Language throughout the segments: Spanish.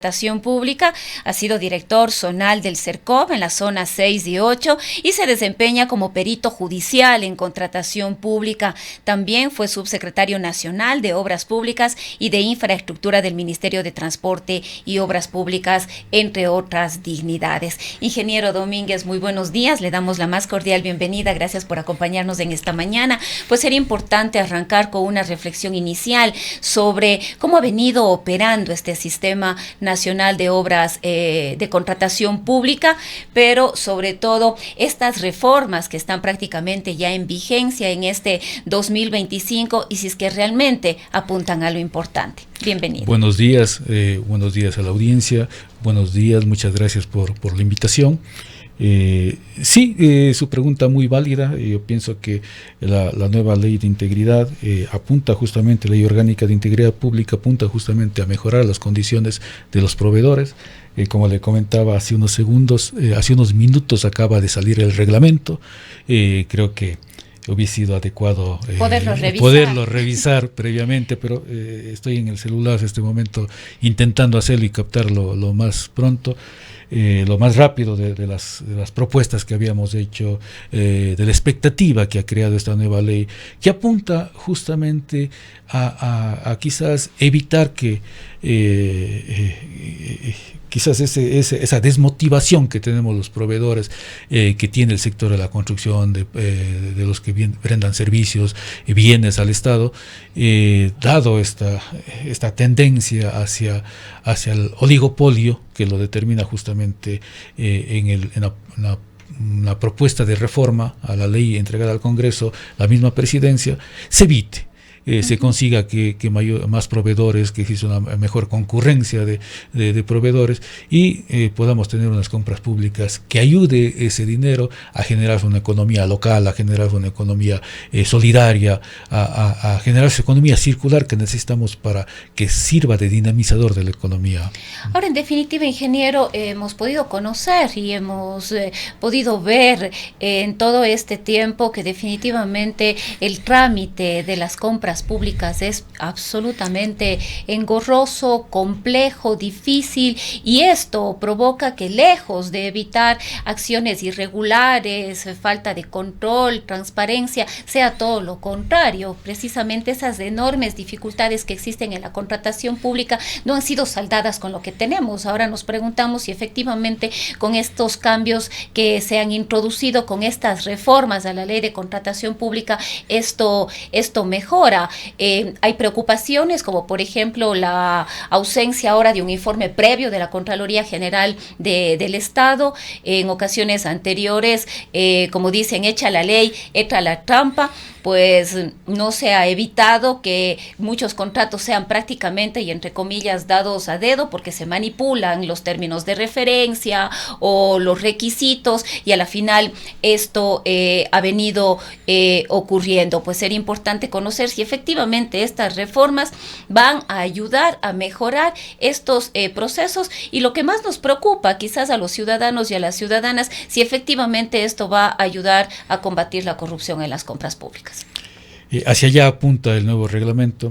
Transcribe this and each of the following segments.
Contratación Pública, ha sido director zonal del CERCOP en las zonas 6 y 8 y se desempeña como perito judicial en contratación pública. También fue subsecretario nacional de Obras Públicas y de Infraestructura del Ministerio de Transporte y Obras Públicas, entre otras dignidades. Ingeniero Domínguez, muy buenos días, le damos la más cordial bienvenida, gracias por acompañarnos en esta mañana. Pues sería importante arrancar con una reflexión inicial sobre cómo ha venido operando este sistema nacional de obras de contratación pública, pero sobre todo estas reformas que están prácticamente ya en vigencia en este 2025 y si es que realmente apuntan a lo importante. Bienvenido. Buenos días a la audiencia, buenos días, muchas gracias por la invitación. Su pregunta muy válida. Yo pienso que la nueva ley de integridad apunta justamente, ley orgánica de integridad pública apunta justamente a mejorar las condiciones de los proveedores. Como le comentaba hace unos minutos acaba de salir el reglamento. Creo que hubiese sido adecuado poderlo revisar previamente, pero estoy en el celular en este momento intentando hacerlo y captarlo lo más pronto. Lo más rápido de las propuestas que habíamos hecho, de la expectativa que ha creado esta nueva ley, que apunta justamente a quizás evitar que quizás esa desmotivación que tenemos los proveedores, que tiene el sector de la construcción, de los que brindan servicios y bienes al Estado, dado esta tendencia hacia el oligopolio, que lo determina justamente en la propuesta de reforma a la ley entregada al Congreso, la misma presidencia, se evite. Se consiga que más proveedores, que exista una mejor concurrencia de proveedores y podamos tener unas compras públicas que ayude ese dinero a generar una economía local, a generar una economía solidaria, a generar esa economía circular que necesitamos para que sirva de dinamizador de la economía. Ahora, en definitiva, ingeniero, hemos podido conocer y hemos podido ver en todo este tiempo que definitivamente el trámite de las compras públicas es absolutamente engorroso, complejo, difícil, y esto provoca que, lejos de evitar acciones irregulares, falta de control, transparencia, sea todo lo contrario. Precisamente esas enormes dificultades que existen en la contratación pública no han sido saldadas con lo que tenemos. Ahora nos preguntamos si efectivamente con estos cambios que se han introducido, con estas reformas a la ley de contratación pública, esto mejora. Hay preocupaciones como por ejemplo la ausencia ahora de un informe previo de la Contraloría General del Estado. En ocasiones anteriores, como dicen, hecha la ley, entra la trampa, pues no se ha evitado que muchos contratos sean prácticamente y entre comillas dados a dedo, porque se manipulan los términos de referencia o los requisitos, y a la final esto ha venido ocurriendo. Pues sería importante conocer si efectivamente estas reformas van a ayudar a mejorar estos procesos, y lo que más nos preocupa quizás a los ciudadanos y a las ciudadanas, si efectivamente esto va a ayudar a combatir la corrupción en las compras públicas. Hacia allá apunta el nuevo reglamento.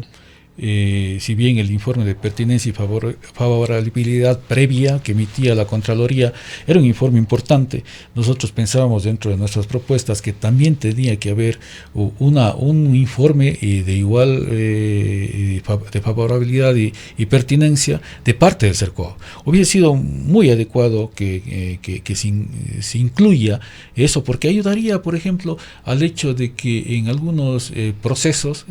Si bien el informe de pertinencia y favorabilidad previa que emitía la Contraloría era un informe importante, nosotros pensábamos dentro de nuestras propuestas que también tenía que haber un informe de igual de favorabilidad y pertinencia de parte del CERCOP. Hubiese sido muy adecuado que se incluya eso, porque ayudaría, por ejemplo, al hecho de que en algunos procesos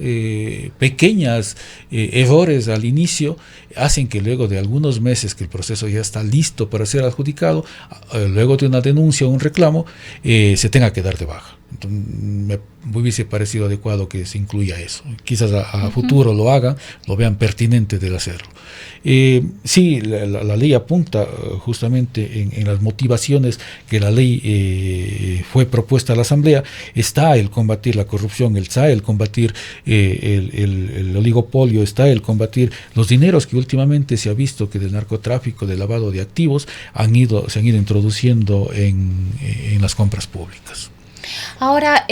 pequeñas errores al inicio hacen que luego de algunos meses que el proceso ya está listo para ser adjudicado, luego de una denuncia o un reclamo, se tenga que dar de baja. Entonces, me hubiese parecido adecuado que se incluya eso. Quizás a futuro lo hagan, lo vean pertinente de hacerlo. Sí, la ley apunta justamente en las motivaciones que la ley fue propuesta a la Asamblea. Está el combatir la corrupción, está el combatir el oligopolio, está el combatir los dineros que últimamente se ha visto que del narcotráfico, del lavado de activos, se han ido introduciendo en las compras públicas. Ahora,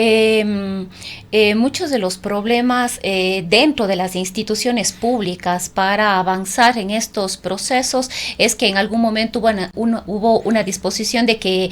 muchos de los problemas dentro de las instituciones públicas para avanzar en estos procesos es que en algún momento hubo una disposición de que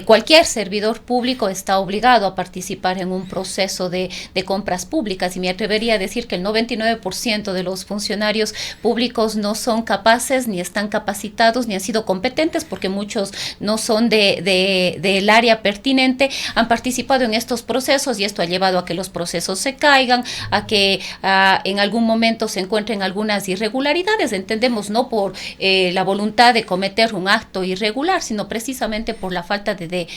cualquier servidor público está obligado a participar en un proceso de compras públicas, y me atrevería a decir que el 99% de los funcionarios públicos no son capaces, ni están capacitados, ni han sido competentes, porque muchos no son del área pertinente, han participado en estos procesos, y esto ha llevado a que los procesos se caigan, a que en algún momento se encuentren algunas irregularidades, entendemos, no por la voluntad de cometer un acto irregular, sino precisamente por la falta de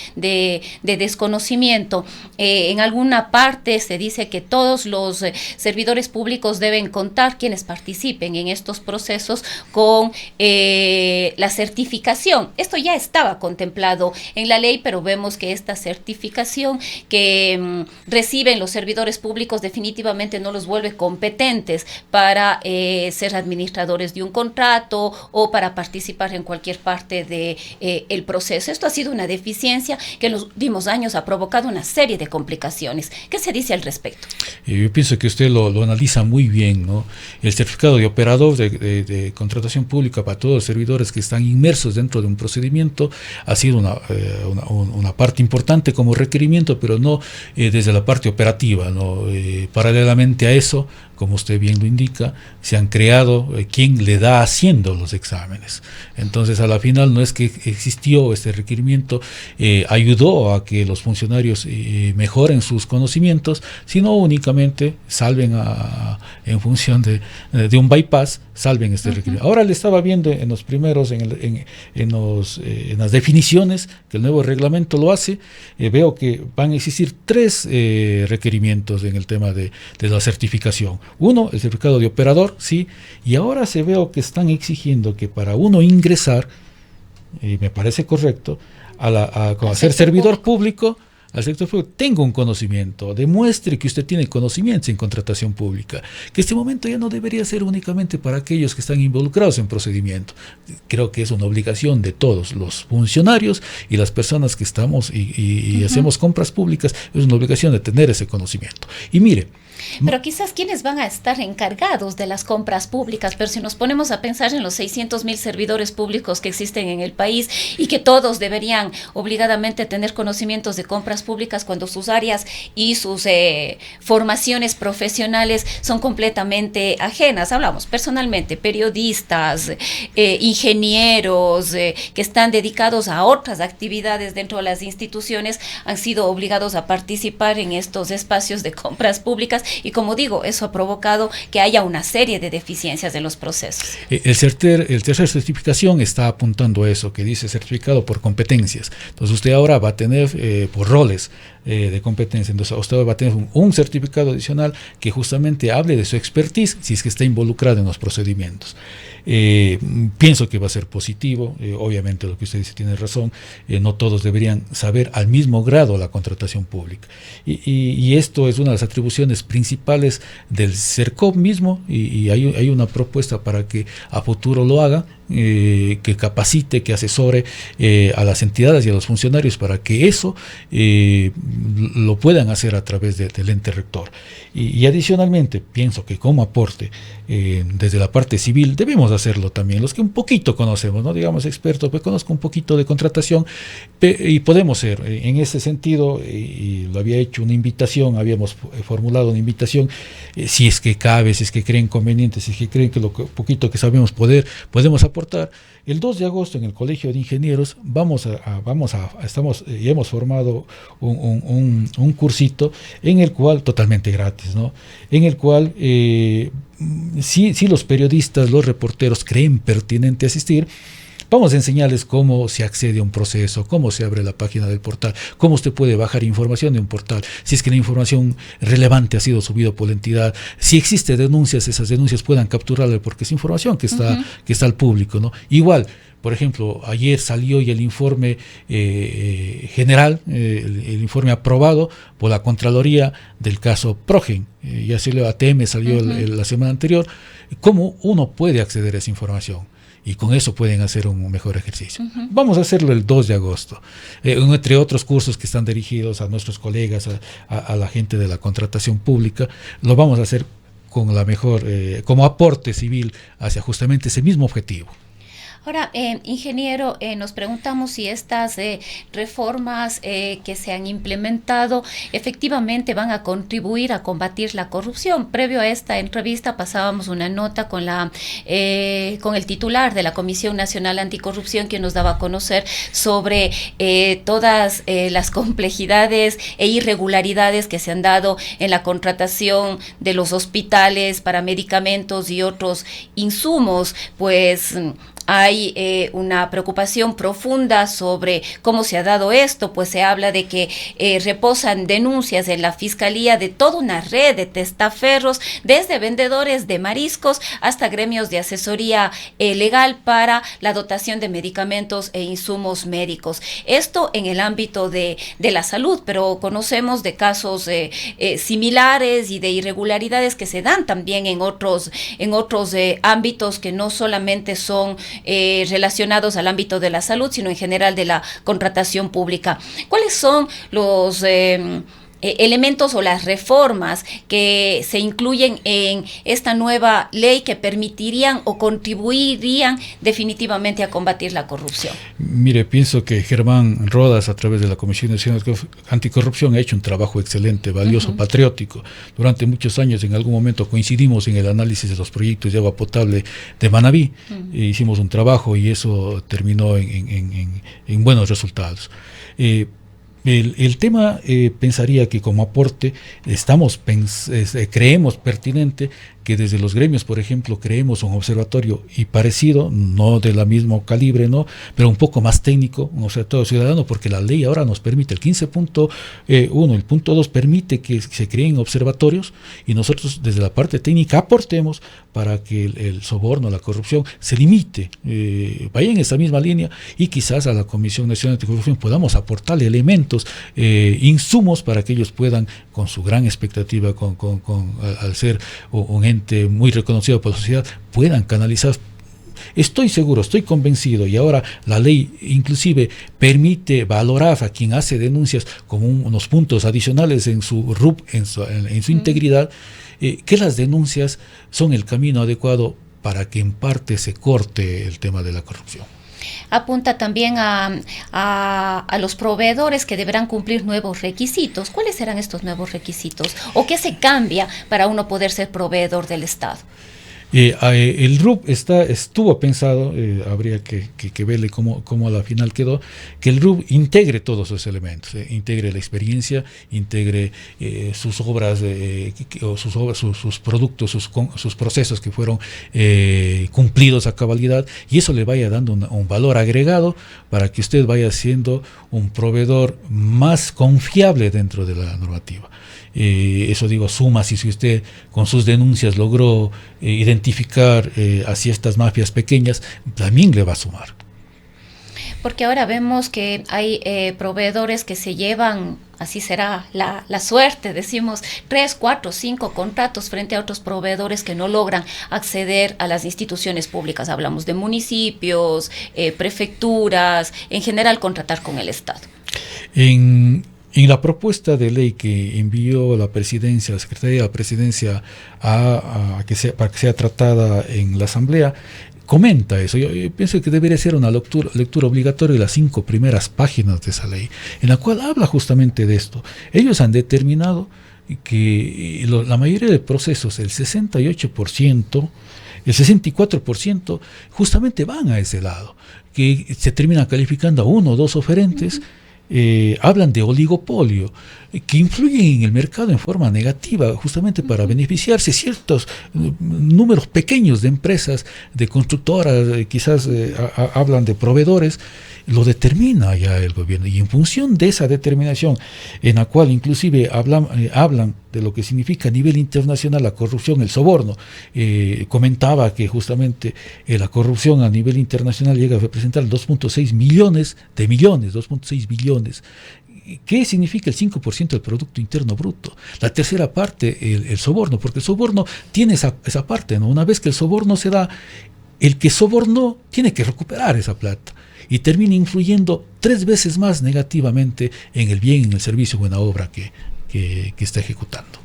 desconocimiento. En alguna parte se dice que todos los servidores públicos deben contar, quienes participen en estos procesos, con la certificación. Esto ya estaba contemplado en la ley, pero vemos que esta certificación que reciben los servidores públicos definitivamente no los vuelve competentes para ser administradores de un contrato o para participar en cualquier parte del proceso. Esto ha sido una deficiencia que en los últimos años ha provocado una serie de complicaciones. ¿Qué se dice al respecto? Yo pienso que usted lo analiza muy bien, ¿no? El certificado de operador de contratación pública para todos los servidores que están inmersos dentro de un procedimiento ha sido una parte importante como requerimiento, pero no desde la parte operativa, ¿no? Paralelamente a eso, como usted bien lo indica, se han creado quien le da haciendo los exámenes. Entonces, a la final no es que existió este requerimiento, ayudó a que los funcionarios mejoren sus conocimientos, sino únicamente salven en función de un bypass, salven este requerimiento. Ahora le estaba viendo en los primeros, en las definiciones que el nuevo reglamento lo hace, veo que van a existir 3 requerimientos en el tema de la certificación. Uno, el certificado de operador, sí, y ahora se veo que están exigiendo que para uno ingresar, y me parece correcto, a ser servidor público, al sector público, tenga un conocimiento, demuestre que usted tiene conocimientos en contratación pública, que este momento ya no debería ser únicamente para aquellos que están involucrados en procedimiento. Creo que es una obligación de todos los funcionarios y las personas que estamos y hacemos compras públicas, es una obligación de tener ese conocimiento. Y mire, pero quizás quienes van a estar encargados de las compras públicas, pero si nos ponemos a pensar en los 600,000 servidores públicos que existen en el país y que todos deberían obligadamente tener conocimientos de compras públicas cuando sus áreas y sus formaciones profesionales son completamente ajenas. Hablamos personalmente, periodistas, ingenieros que están dedicados a otras actividades dentro de las instituciones, han sido obligados a participar en estos espacios de compras públicas. Y como digo, eso ha provocado que haya una serie de deficiencias en los procesos. El tercer certificación está apuntando a eso, que dice certificado por competencias. Entonces usted ahora va a tener por roles de competencia. Entonces usted va a tener un certificado adicional que justamente hable de su expertise si es que está involucrado en los procedimientos. Pienso que va a ser positivo. Obviamente lo que usted dice tiene razón, no todos deberían saber al mismo grado la contratación pública, y esto es una de las atribuciones principales del CERCOP mismo, y hay una propuesta para que a futuro lo haga, que capacite, que asesore a las entidades y a los funcionarios para que eso lo puedan hacer a través del ente rector. Y adicionalmente, pienso que como aporte desde la parte civil debemos hacerlo también, los que un poquito conocemos, no digamos expertos, pues conozco un poquito de contratación, y podemos ser en ese sentido, y lo había hecho una invitación, habíamos formulado una invitación, si es que cabe, si es que creen conveniente, si es que creen que lo poquito que sabemos podemos aportar. El 2 de agosto en el Colegio de Ingenieros hemos formado un cursito en el cual, totalmente gratis, ¿no? En el cual si los periodistas, los reporteros creen pertinente asistir, vamos a enseñarles cómo se accede a un proceso, cómo se abre la página del portal, cómo usted puede bajar información de un portal, si es que la información relevante ha sido subida por la entidad, si existe denuncias, esas denuncias puedan capturarla porque es información que está al público, ¿no? Igual, por ejemplo, ayer salió ya el informe general, el informe aprobado por la Contraloría del caso Progen, ya salió ATM, salió la semana anterior, cómo uno puede acceder a esa información. y con eso pueden hacer un mejor ejercicio. Vamos a hacerlo el 2 de agosto, entre otros cursos que están dirigidos a nuestros colegas, a la gente de la contratación pública. Lo vamos a hacer con la mejor, como aporte civil hacia justamente ese mismo objetivo. Ahora, ingeniero, nos preguntamos si estas reformas que se han implementado efectivamente van a contribuir a combatir la corrupción. Previo a esta entrevista pasábamos una nota con el titular de la Comisión Nacional Anticorrupción, que nos daba a conocer sobre todas las complejidades e irregularidades que se han dado en la contratación de los hospitales para medicamentos y otros insumos, pues hay una preocupación profunda sobre cómo se ha dado esto, pues se habla de que reposan denuncias en la Fiscalía de toda una red de testaferros, desde vendedores de mariscos hasta gremios de asesoría legal para la dotación de medicamentos e insumos médicos. Esto en el ámbito de la salud, pero conocemos de casos similares y de irregularidades que se dan también en otros ámbitos que no solamente son relacionados al ámbito de la salud, sino en general de la contratación pública. ¿Cuáles son los elementos o las reformas que se incluyen en esta nueva ley que permitirían o contribuirían definitivamente a combatir la corrupción? Mire, pienso que Germán Rodas, a través de la Comisión Nacional Anticorrupción, ha hecho un trabajo excelente, valioso, patriótico. Durante muchos años, en algún momento, coincidimos en el análisis de los proyectos de agua potable de Manabí. Hicimos un trabajo y eso terminó en buenos resultados. El tema, pensaría que como aporte creemos pertinente que desde los gremios, por ejemplo, creemos un observatorio y parecido, no de la mismo calibre, ¿no?, pero un poco más técnico, un observatorio ciudadano, porque la ley ahora nos permite, el 15.1, el punto 2 permite que se creen observatorios y nosotros desde la parte técnica aportemos para que el soborno, la corrupción se limite, vaya en esa misma línea, y quizás a la Comisión Nacional Anticorrupción podamos aportarle elementos, insumos para que ellos puedan, con su gran expectativa, al ser un ente muy reconocido por la sociedad, puedan canalizar. Estoy seguro, estoy convencido, y ahora la ley inclusive permite valorar a quien hace denuncias como unos puntos adicionales en su RUP, en su integridad, que las denuncias son el camino adecuado para que en parte se corte el tema de la corrupción. Apunta también a los proveedores que deberán cumplir nuevos requisitos. ¿Cuáles serán estos nuevos requisitos? ¿O qué se cambia para uno poder ser proveedor del Estado? El RUP estuvo pensado, habría que verle cómo a la final quedó, que el RUP integre todos esos elementos, integre la experiencia, integre sus obras, sus productos, sus procesos que fueron cumplidos a cabalidad, y eso le vaya dando un valor agregado para que usted vaya siendo un proveedor más confiable dentro de la normativa. Eso digo, suma si usted con sus denuncias logró identificar hacia estas mafias pequeñas, también le va a sumar. Porque ahora vemos que hay proveedores que se llevan, así será la suerte, decimos, 3, 4, 5 contratos frente a otros proveedores que no logran acceder a las instituciones públicas. Hablamos de municipios, prefecturas, en general contratar con el Estado. En la propuesta de ley que envió la Presidencia, la Secretaría de la Presidencia para que sea tratada en la Asamblea, comenta eso. Yo pienso que debería ser una lectura obligatoria de las 5 primeras páginas de esa ley, en la cual habla justamente de esto. Ellos han determinado que la mayoría de procesos, el 68%, el 64%, justamente van a ese lado, que se terminan calificando a 1 o 2 oferentes. Hablan de oligopolio, que influyen en el mercado en forma negativa, justamente para beneficiarse ciertos números pequeños de empresas, de constructoras, quizás hablan de proveedores. Lo determina ya el gobierno, y en función de esa determinación, en la cual inclusive hablan de lo que significa a nivel internacional la corrupción, el soborno. Comentaba que justamente la corrupción a nivel internacional llega a representar 2.6 millones de millones, 2.6 billones. ¿Qué significa el 5% del Producto Interno Bruto? La tercera parte, el soborno, porque el soborno tiene esa parte, ¿no? Una vez que el soborno se da, el que sobornó tiene que recuperar esa plata y termina influyendo 3 veces más negativamente en el bien, en el servicio o en la obra que está ejecutando.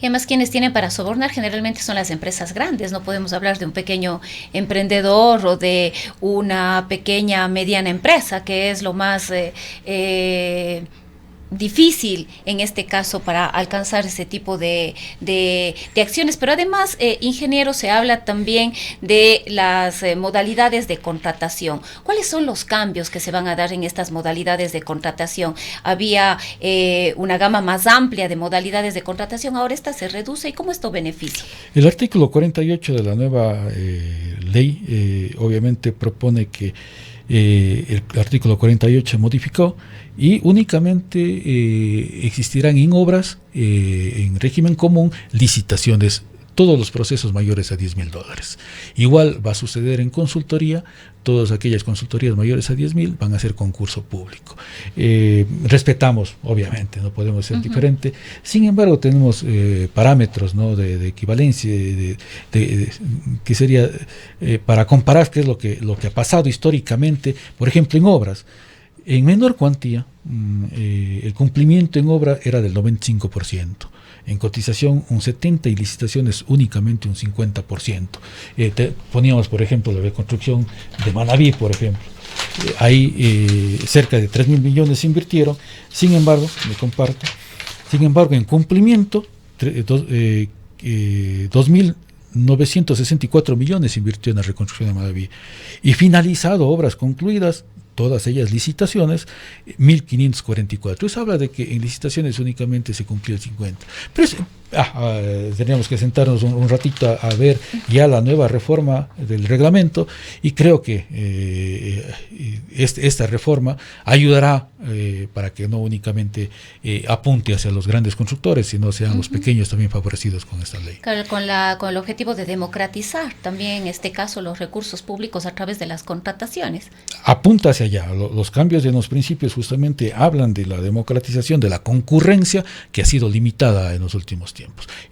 Y además quienes tienen para sobornar generalmente son las empresas grandes, no podemos hablar de un pequeño emprendedor o de una pequeña mediana empresa, que es lo más difícil en este caso para alcanzar ese tipo de acciones. Pero además, ingeniero, se habla también de las modalidades de contratación. ¿Cuáles son los cambios que se van a dar en estas modalidades de contratación? Había una gama más amplia de modalidades de contratación, ahora esta se reduce. ¿Y cómo esto beneficia? El artículo 48 de la nueva ley obviamente propone que el artículo 48 modificó y únicamente existirán en obras en régimen común licitaciones, todos los procesos mayores a $10,000. Igual va a suceder en consultoría, todas aquellas consultorías mayores a 10,000 van a ser concurso público. Respetamos, obviamente, no podemos ser diferente, sin embargo tenemos parámetros, ¿no?, de equivalencia, que sería para comparar qué es lo que ha pasado históricamente, por ejemplo, en obras. En menor cuantía, el cumplimiento en obra era del 95%, en cotización un 70% y licitaciones únicamente un 50%. Poníamos, por ejemplo, la reconstrucción de Manabí, por ejemplo. Ahí cerca de 3,000 millones se invirtieron, sin embargo, en cumplimiento, 2,964 millones se invirtió en la reconstrucción de Manabí. Y finalizado, obras concluidas, todas ellas licitaciones, 1,544. Eso habla de que en licitaciones únicamente se cumplió el 50%. Pero teníamos que sentarnos un ratito a ver ya la nueva reforma del reglamento, y creo que esta reforma ayudará para que no únicamente apunte hacia los grandes constructores, sino sean los pequeños también favorecidos con esta ley. Claro, con el objetivo de democratizar también, en este caso, los recursos públicos a través de las contrataciones. Apunta hacia allá. Los cambios en los principios justamente hablan de la democratización, de la concurrencia que ha sido limitada en los últimos tiempos.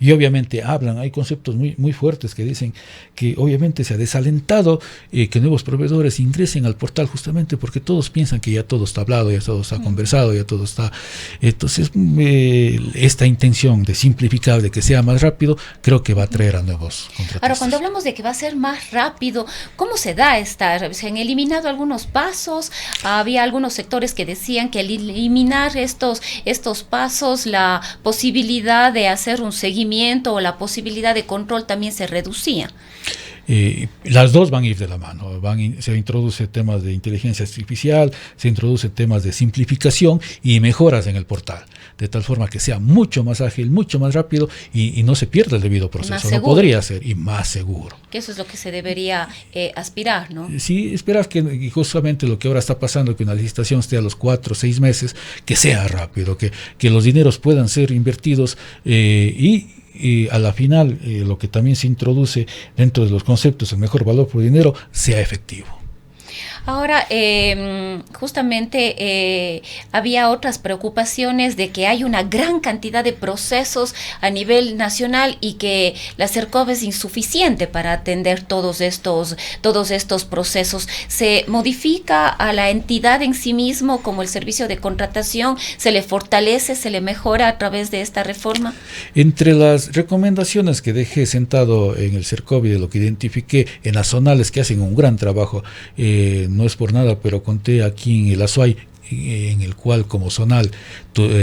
Y obviamente hay conceptos muy fuertes que dicen que obviamente se ha desalentado que nuevos proveedores ingresen al portal, justamente porque todos piensan que ya todo está hablado, ya todo está conversado, ya todo está. Entonces, esta intención de simplificar, de que sea más rápido, creo que va a traer a nuevos contratistas. Ahora, cuando hablamos de que va a ser más rápido, ¿cómo se da esta? ¿Se han eliminado algunos pasos? Había algunos sectores que decían que al eliminar estos pasos, la posibilidad de hacer un seguimiento o la posibilidad de control también se reducía. Las dos van a ir de la mano. Se introduce temas de inteligencia artificial, se introducen temas de simplificación y mejoras en el portal, de tal forma que sea mucho más ágil, mucho más rápido y no se pierda el debido proceso. No podría ser, y más seguro. Que eso es lo que se debería aspirar, ¿no? Sí, esperar que justamente lo que ahora está pasando, que una licitación esté a los 4 o 6 meses, que sea rápido, que los dineros puedan ser invertidos y a la final lo que también se introduce dentro de los conceptos el mejor valor por dinero sea efectivo. Ahora, justamente había otras preocupaciones de que hay una gran cantidad de procesos a nivel nacional y que la CERCOV es insuficiente para atender todos estos procesos. ¿Se modifica a la entidad en sí mismo como el servicio de contratación? ¿Se le fortalece, se le mejora a través de esta reforma? Entre las recomendaciones que dejé sentado en el CERCOV y de lo que identifiqué en las zonales, que hacen un gran trabajo, no es por nada, pero conté aquí en el Azuay, en el cual como zonal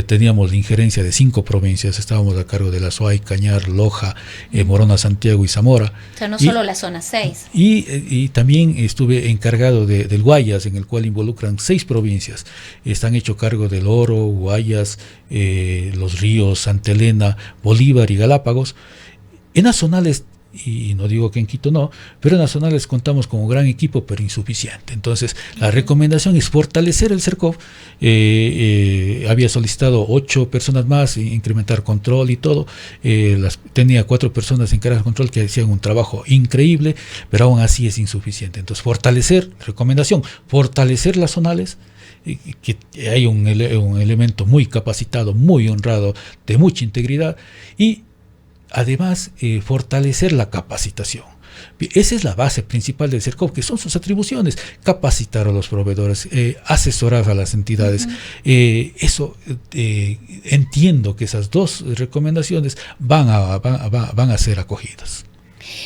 teníamos la injerencia de 5 provincias, estábamos a cargo de la Azuay, Cañar, Loja, Morona, Santiago y Zamora. O sea, no solo la zona 6. Y también estuve encargado del Guayas, en el cual involucran 6 provincias. Están hecho cargo del Oro, Guayas, Los Ríos, Santa Elena, Bolívar y Galápagos. En las zonales, y no digo que en Quito no, pero en las zonales contamos con un gran equipo, pero insuficiente. Entonces, la recomendación es fortalecer el CERCOV. Había solicitado 8 personas más, incrementar control y todo. Tenía 4 personas encargadas de control que hacían un trabajo increíble, pero aún así es insuficiente. Entonces, fortalecer las zonales, que hay un elemento muy capacitado, muy honrado, de mucha integridad, y además, fortalecer la capacitación. Esa es la base principal del CERCOP, que son sus atribuciones: capacitar a los proveedores, asesorar a las entidades. Entiendo que esas dos recomendaciones van a ser acogidas.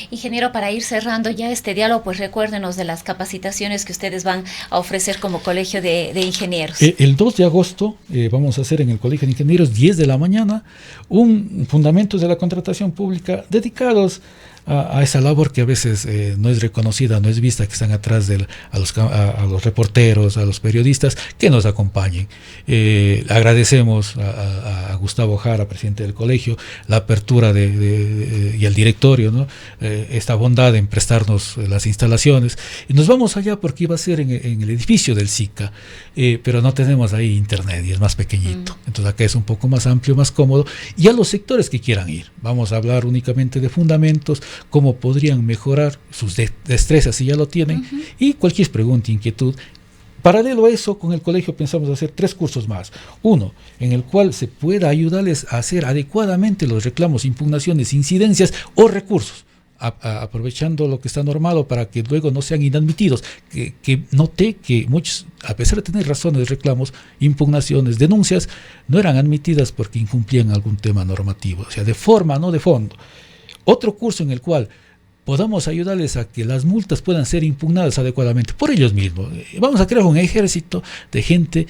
Ingeniero, para ir cerrando ya este diálogo, pues recuérdenos de las capacitaciones que ustedes van a ofrecer como Colegio de Ingenieros. El 2 de agosto vamos a hacer en el Colegio de Ingenieros, 10 de la mañana, un Fundamentos de la Contratación Pública dedicados a esa labor que a veces no es reconocida, no es vista, que están atrás a los reporteros, a los periodistas que nos acompañen. Agradecemos a Gustavo Jara, presidente del colegio, la apertura y al directorio, ¿no? Esta bondad en prestarnos las instalaciones. Y nos vamos allá porque iba a ser en el edificio del SICA, pero no tenemos ahí internet y es más pequeñito. Entonces acá es un poco más amplio, más cómodo. Y a los sectores que quieran ir, vamos a hablar únicamente de fundamentos, cómo podrían mejorar sus destrezas si ya lo tienen, y cualquier pregunta, inquietud. Paralelo a eso, con el colegio pensamos hacer 3 cursos más. Uno, en el cual se pueda ayudarles a hacer adecuadamente los reclamos, impugnaciones, incidencias o recursos, aprovechando lo que está normado para que luego no sean inadmitidos. Que noté que muchos, a pesar de tener razones, reclamos, impugnaciones, denuncias, no eran admitidas porque incumplían algún tema normativo, o sea, de forma, no de fondo. Otro curso en el cual podamos ayudarles a que las multas puedan ser impugnadas adecuadamente por ellos mismos. Vamos a crear un ejército de gente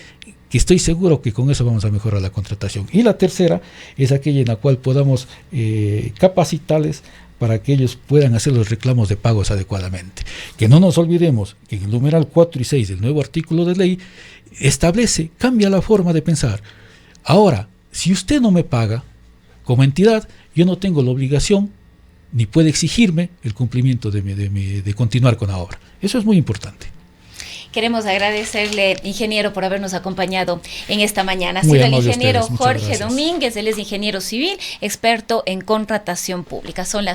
que estoy seguro que con eso vamos a mejorar la contratación. Y la tercera es aquella en la cual podamos capacitarles para que ellos puedan hacer los reclamos de pagos adecuadamente. Que no nos olvidemos que en el numeral 4 y 6 del nuevo artículo de ley cambia la forma de pensar. Ahora, si usted no me paga, como entidad, yo no tengo la obligación ni puede exigirme el cumplimiento de continuar con la obra. Eso es muy importante. Queremos agradecerle, ingeniero, por habernos acompañado en esta mañana. Ha sido el ingeniero Jorge Domínguez, él es ingeniero civil, experto en contratación pública. Son las